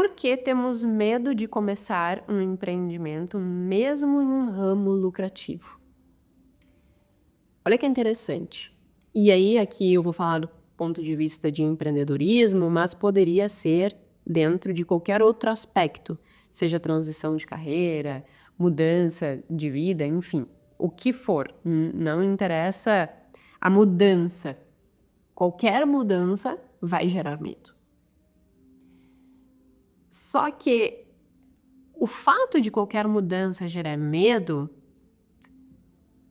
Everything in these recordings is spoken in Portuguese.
Por que temos medo de começar um empreendimento, mesmo em um ramo lucrativo? Olha que interessante. E aí, aqui eu vou falar do ponto de vista de empreendedorismo, mas poderia ser dentro de qualquer outro aspecto, seja transição de carreira, mudança de vida, enfim, o que for. Não interessa a mudança. Qualquer mudança vai gerar medo. Só que o fato de qualquer mudança gerar medo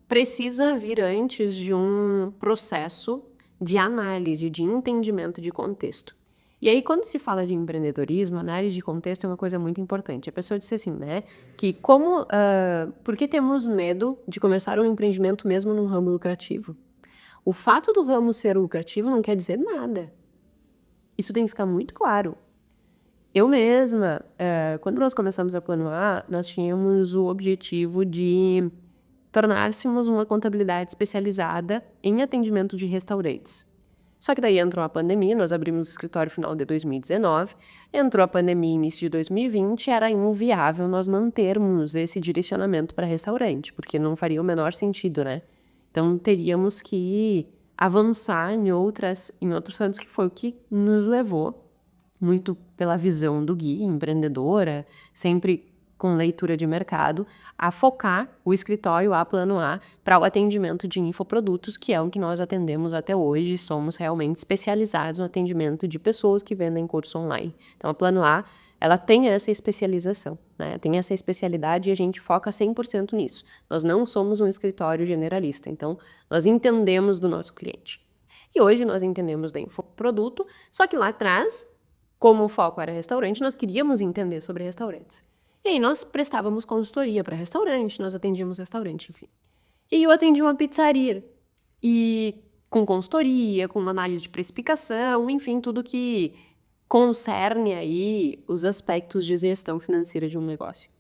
precisa vir antes de um processo de análise, de entendimento de contexto. E aí, quando se fala de empreendedorismo, análise de contexto é uma coisa muito importante. A pessoa disse assim, né, que por que temos medo de começar um empreendimento mesmo num ramo lucrativo? O fato do ramo ser lucrativo não quer dizer nada. Isso tem que ficar muito claro. Eu mesma, quando nós começamos a planear, nós tínhamos o objetivo de tornássemos uma contabilidade especializada em atendimento de restaurantes. Só que daí entrou a pandemia, nós abrimos o escritório no final de 2019, entrou a pandemia início de 2020, era inviável nós mantermos esse direcionamento para restaurante, porque não faria o menor sentido, né? Então teríamos que avançar em outros ramos, que foi o que nos levou muito pela visão do Gui, empreendedora, sempre com leitura de mercado, a focar o escritório A Plano A para o atendimento de infoprodutos, que é o que nós atendemos até hoje. Somos realmente especializados no atendimento de pessoas que vendem curso online. Então, a Plano A, ela tem essa especialização, né? Tem essa especialidade e a gente foca 100% nisso. Nós não somos um escritório generalista, então nós entendemos do nosso cliente. E hoje nós entendemos do infoproduto, só que lá atrás, como o foco era restaurante, nós queríamos entender sobre restaurantes. E aí nós prestávamos consultoria para restaurante, nós atendíamos restaurante, enfim. E eu atendi uma pizzaria. E com consultoria, com análise de precificação, enfim, tudo que concerne aí os aspectos de gestão financeira de um negócio.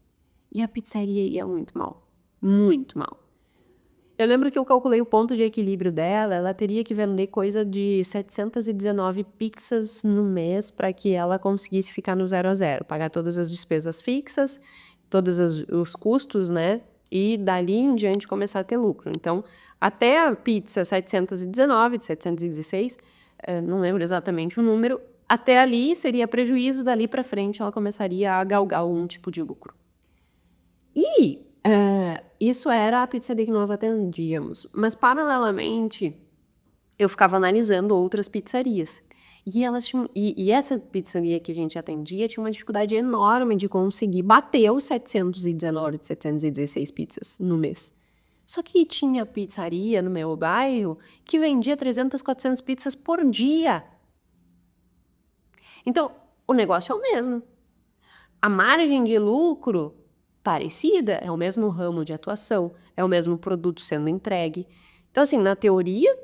E a pizzaria ia muito mal. Muito mal. Eu lembro que eu calculei o ponto de equilíbrio dela, ela teria que vender coisa de 719 pizzas no mês para que ela conseguisse ficar no 0 a 0, pagar todas as despesas fixas, todos os custos, né? E dali em diante começar a ter lucro. Então, até a pizza 719, de 716, não lembro exatamente o número, até ali seria prejuízo, dali para frente ela começaria a galgar algum tipo de lucro. E isso era a pizzaria que nós atendíamos, mas paralelamente eu ficava analisando outras pizzarias. E elas tinham, e essa pizzaria que a gente atendia tinha uma dificuldade enorme de conseguir bater os 719, 716 pizzas no mês. Só que tinha pizzaria no meu bairro que vendia 300, 400 pizzas por dia. Então, o negócio é o mesmo. A margem de lucro parecida, é o mesmo ramo de atuação, é o mesmo produto sendo entregue. Então, assim, na teoria,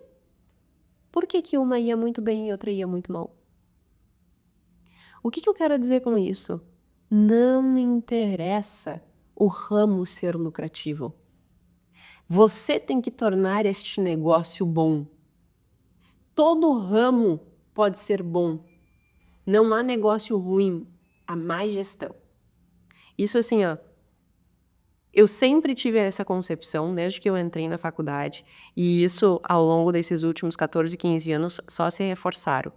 por que uma ia muito bem e outra ia muito mal? O que eu quero dizer com isso? Não me interessa o ramo ser lucrativo. Você tem que tornar este negócio bom. Todo ramo pode ser bom. Não há negócio ruim, há má gestão. Isso assim, ó, eu sempre tive essa concepção, desde que eu entrei na faculdade, e isso, ao longo desses últimos 14, 15 anos, só se reforçaram.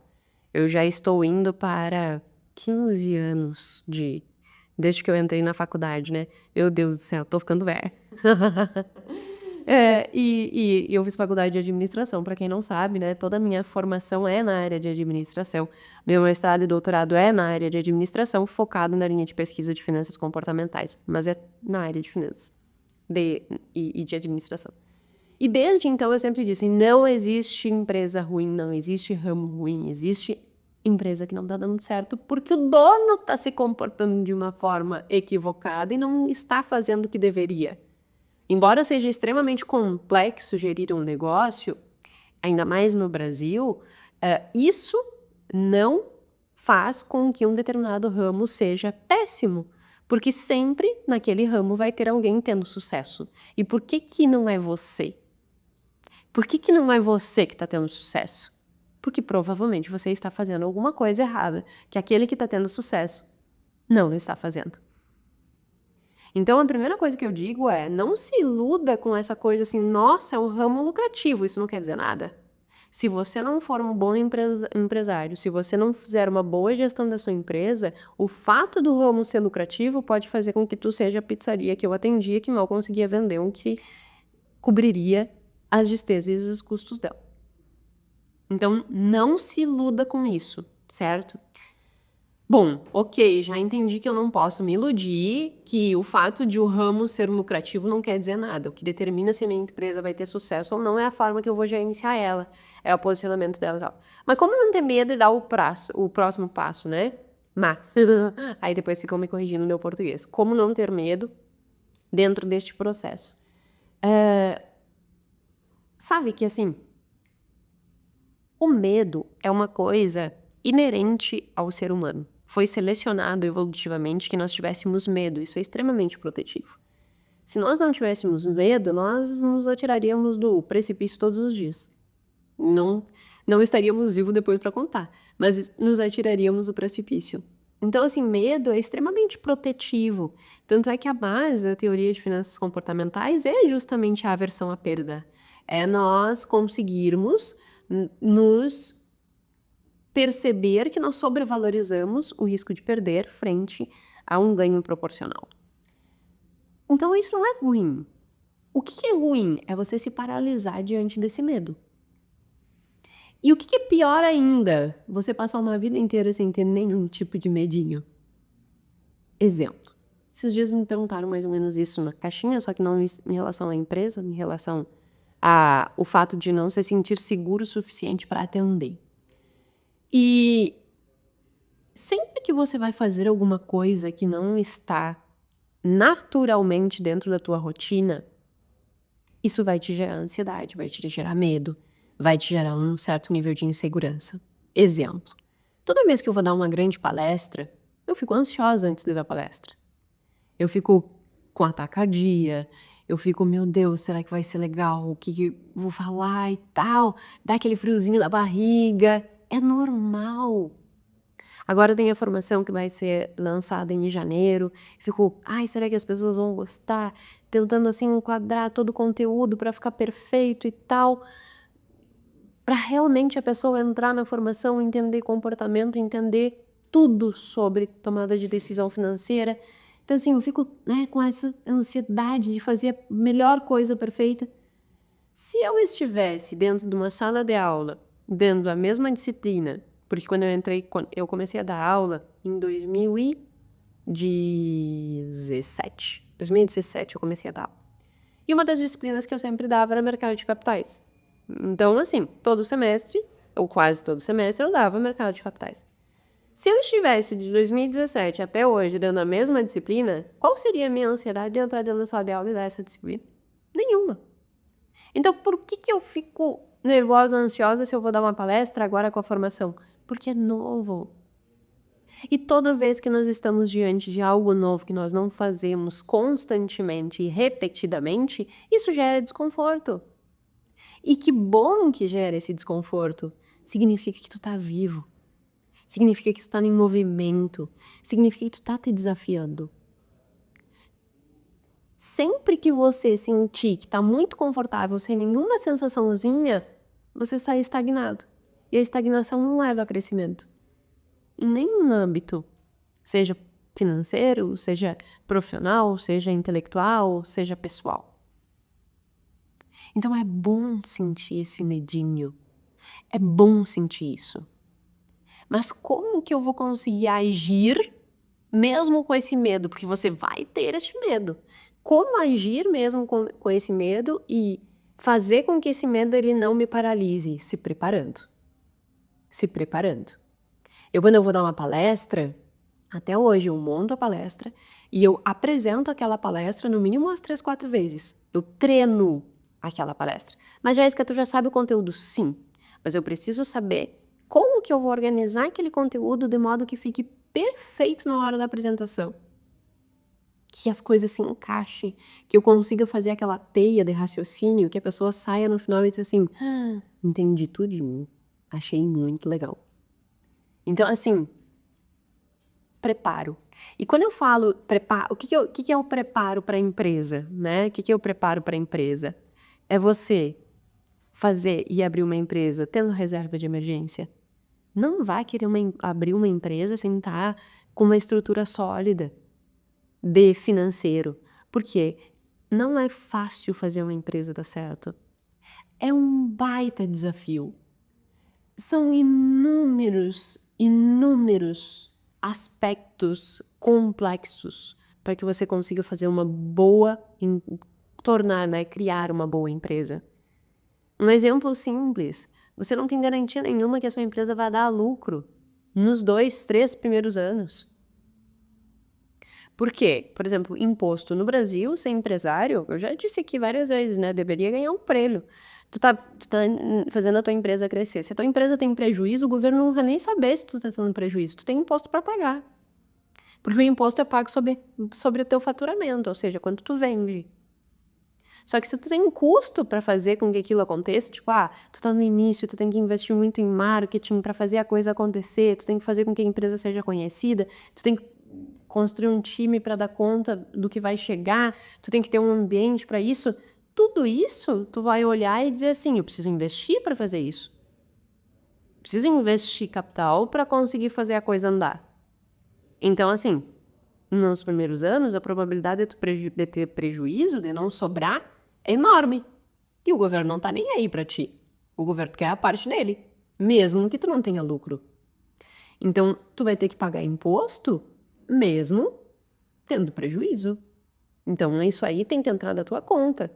Eu já estou indo para 15 anos desde que eu entrei na faculdade, né? Meu Deus do céu, tô ficando velha. E eu fiz faculdade de administração, para quem não sabe, né? Toda a minha formação é na área de administração. Meu mestrado e doutorado é na área de administração, focado na linha de pesquisa de finanças comportamentais, mas é na área de finanças e de administração. E desde então eu sempre disse, não existe empresa ruim, não existe ramo ruim, existe empresa que não tá dando certo porque o dono tá se comportando de uma forma equivocada e não está fazendo o que deveria. Embora seja extremamente complexo gerir um negócio, ainda mais no Brasil, isso não faz com que um determinado ramo seja péssimo, porque sempre naquele ramo vai ter alguém tendo sucesso. E por que não é você? Por que não é você que está tendo sucesso? Porque provavelmente você está fazendo alguma coisa errada, que aquele que está tendo sucesso Não está fazendo. Então, a primeira coisa que eu digo é, não se iluda com essa coisa assim, nossa, é um ramo lucrativo, isso não quer dizer nada. Se você não for um bom empresário, se você não fizer uma boa gestão da sua empresa, o fato do ramo ser lucrativo pode fazer com que tu seja a pizzaria que eu atendia, que mal conseguia vender um que cobriria as despesas e os custos dela. Então, não se iluda com isso, certo? Bom, ok, já entendi que eu não posso me iludir, que o fato de o ramo ser lucrativo não quer dizer nada. O que determina se a minha empresa vai ter sucesso ou não é a forma que eu vou gerenciar ela, é o posicionamento dela e tal. Mas como não ter medo e dar o próximo passo, né? Aí depois ficam me corrigindo no meu português. Como não ter medo dentro deste processo? Sabe que assim, o medo é uma coisa inerente ao ser humano. Foi selecionado evolutivamente que nós tivéssemos medo, isso é extremamente protetivo. Se nós não tivéssemos medo, nós nos atiraríamos do precipício todos os dias. Não estaríamos vivos depois para contar, mas nos atiraríamos do precipício. Então, assim, medo é extremamente protetivo. Tanto é que a base da teoria de finanças comportamentais é justamente a aversão à perda. É nós conseguirmos nos perceber que nós sobrevalorizamos o risco de perder frente a um ganho proporcional. Então, isso não é ruim. O que é ruim é você se paralisar diante desse medo. E o que é pior ainda? Você passar uma vida inteira sem ter nenhum tipo de medinho. Exemplo. Esses dias me perguntaram mais ou menos isso na caixinha, só que não em relação à empresa, em relação ao fato de não se sentir seguro o suficiente para atender. E sempre que você vai fazer alguma coisa que não está naturalmente dentro da tua rotina, isso vai te gerar ansiedade, vai te gerar medo, vai te gerar um certo nível de insegurança. Exemplo. Toda vez que eu vou dar uma grande palestra, eu fico ansiosa antes de dar a palestra. Eu fico com ataque cardíaco, eu fico, meu Deus, será que vai ser legal? O que eu vou falar e tal? Dá aquele friozinho na barriga. É normal. Agora tem a formação que vai ser lançada em janeiro. Fico, ai, será que as pessoas vão gostar? Tentando assim enquadrar todo o conteúdo para ficar perfeito e tal. Para realmente a pessoa entrar na formação, entender comportamento, entender tudo sobre tomada de decisão financeira. Então assim, eu fico, né, com essa ansiedade de fazer a melhor coisa perfeita. Se eu estivesse dentro de uma sala de aula, dando a mesma disciplina, porque quando eu comecei a dar aula em 2017. 2017 eu comecei a dar aula. E uma das disciplinas que eu sempre dava era mercado de capitais. Então, assim, todo semestre, ou quase todo semestre, eu dava mercado de capitais. Se eu estivesse de 2017 até hoje dando a mesma disciplina, qual seria a minha ansiedade de entrar dentro da sala de aula e dar essa disciplina? Nenhuma. Então, por que eu fico nervosa, ansiosa se eu vou dar uma palestra agora com a formação? Porque é novo. E toda vez que nós estamos diante de algo novo que nós não fazemos constantemente e repetidamente, isso gera desconforto. E que bom que gera esse desconforto. Significa que tu tá vivo. Significa que tu tá em movimento. Significa que tu tá te desafiando. Sempre que você sentir que tá muito confortável, sem nenhuma sensaçãozinha, você sai estagnado. E a estagnação não leva a crescimento. Em nenhum âmbito. Seja financeiro, seja profissional, seja intelectual, seja pessoal. Então é bom sentir esse medinho. É bom sentir isso. Mas como que eu vou conseguir agir mesmo com esse medo? Porque você vai ter este medo. Como agir mesmo com esse medo e fazer com que esse medo ele não me paralise? Se preparando. Se preparando. Quando eu vou dar uma palestra, até hoje eu monto a palestra e eu apresento aquela palestra no mínimo umas 3, 4 vezes. Eu treino aquela palestra. Mas, Jéssica, tu já sabe o conteúdo? Sim. Mas eu preciso saber como que eu vou organizar aquele conteúdo de modo que fique perfeito na hora da apresentação. Que as coisas se encaixem, que eu consiga fazer aquela teia de raciocínio, que a pessoa saia no final e diz assim, entendi tudinho, achei muito legal. Então, assim, preparo. E quando eu falo preparo, o que é o preparo para a empresa, né? O que é o preparo para a empresa? É você fazer e abrir uma empresa tendo reserva de emergência. Não vai querer abrir uma empresa sem estar com uma estrutura sólida de financeiro. Por quê? Não é fácil fazer uma empresa dar certo. É um baita desafio. São inúmeros aspectos complexos para que você consiga fazer uma boa, criar uma boa empresa. Um exemplo simples, você não tem garantia nenhuma que a sua empresa vai dar lucro nos 2, 3 primeiros anos. Por quê? Por exemplo, imposto no Brasil, ser empresário, eu já disse aqui várias vezes, né? Deveria ganhar um prêmio. Tu tá fazendo a tua empresa crescer. Se a tua empresa tem prejuízo, o governo não vai nem saber se tu tá tendo prejuízo. Tu tem imposto para pagar. Porque o imposto é pago sobre o teu faturamento, ou seja, quanto tu vende. Só que se tu tem um custo para fazer com que aquilo aconteça, tipo, tu tá no início, tu tem que investir muito em marketing para fazer a coisa acontecer, tu tem que fazer com que a empresa seja conhecida, tu tem que construir um time para dar conta do que vai chegar, tu tem que ter um ambiente para isso. Tudo isso, tu vai olhar e dizer assim, eu preciso investir para fazer isso. Preciso investir capital para conseguir fazer a coisa andar. Então, assim, nos primeiros anos, a probabilidade de ter prejuízo, de não sobrar, é enorme. E o governo não tá nem aí para ti. O governo quer a parte dele, mesmo que tu não tenha lucro. Então, tu vai ter que pagar imposto, mesmo tendo prejuízo. Então, isso aí tem que entrar da tua conta.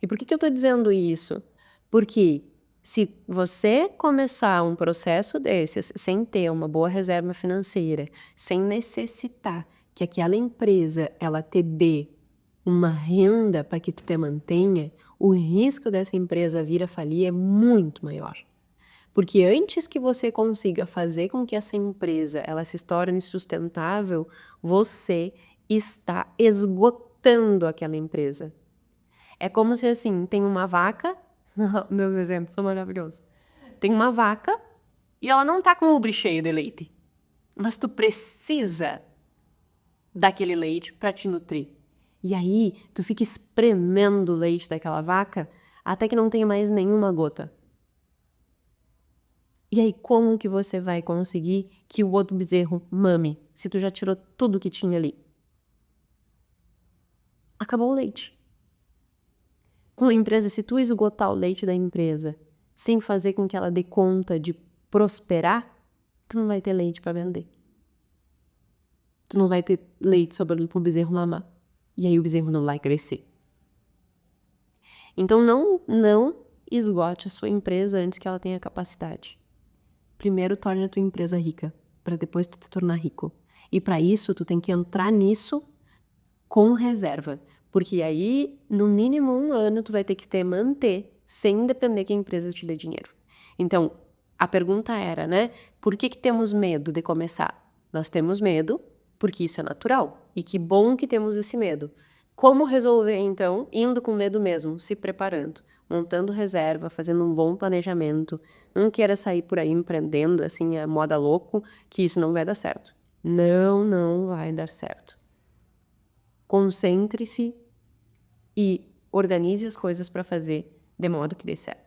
E por que eu tô dizendo isso? Porque se você começar um processo desses sem ter uma boa reserva financeira, sem necessitar que aquela empresa ela te dê uma renda para que tu te mantenha, o risco dessa empresa vir a falir é muito maior. Porque antes que você consiga fazer com que essa empresa ela se torne sustentável, você está esgotando aquela empresa. É como se assim, tem uma vaca, meus exemplos são maravilhosos. Tem uma vaca e ela não tá com o ubre cheio de leite, mas tu precisa daquele leite para te nutrir. E aí, tu fica espremendo o leite daquela vaca até que não tenha mais nenhuma gota. E aí, como que você vai conseguir que o outro bezerro mame, se tu já tirou tudo que tinha ali? Acabou o leite. Com a empresa, se tu esgotar o leite da empresa sem fazer com que ela dê conta de prosperar, tu não vai ter leite para vender. Tu não vai ter leite sobrando pro bezerro mamar. E aí o bezerro não vai crescer. Então não esgote a sua empresa antes que ela tenha capacidade. Primeiro torne a tua empresa rica, para depois tu te tornar rico. E para isso tu tem que entrar nisso com reserva. Porque aí, no mínimo 1 ano, tu vai ter que manter, sem depender que a empresa te dê dinheiro. Então, a pergunta era, né? Por que temos medo de começar? Nós temos medo porque isso é natural. E que bom que temos esse medo. Como resolver, então? Indo com medo mesmo, se preparando, montando reserva, fazendo um bom planejamento. Não queira sair por aí empreendendo, assim, a moda louco, que isso não vai dar certo. Não vai dar certo. Concentre-se e organize as coisas para fazer de modo que dê certo.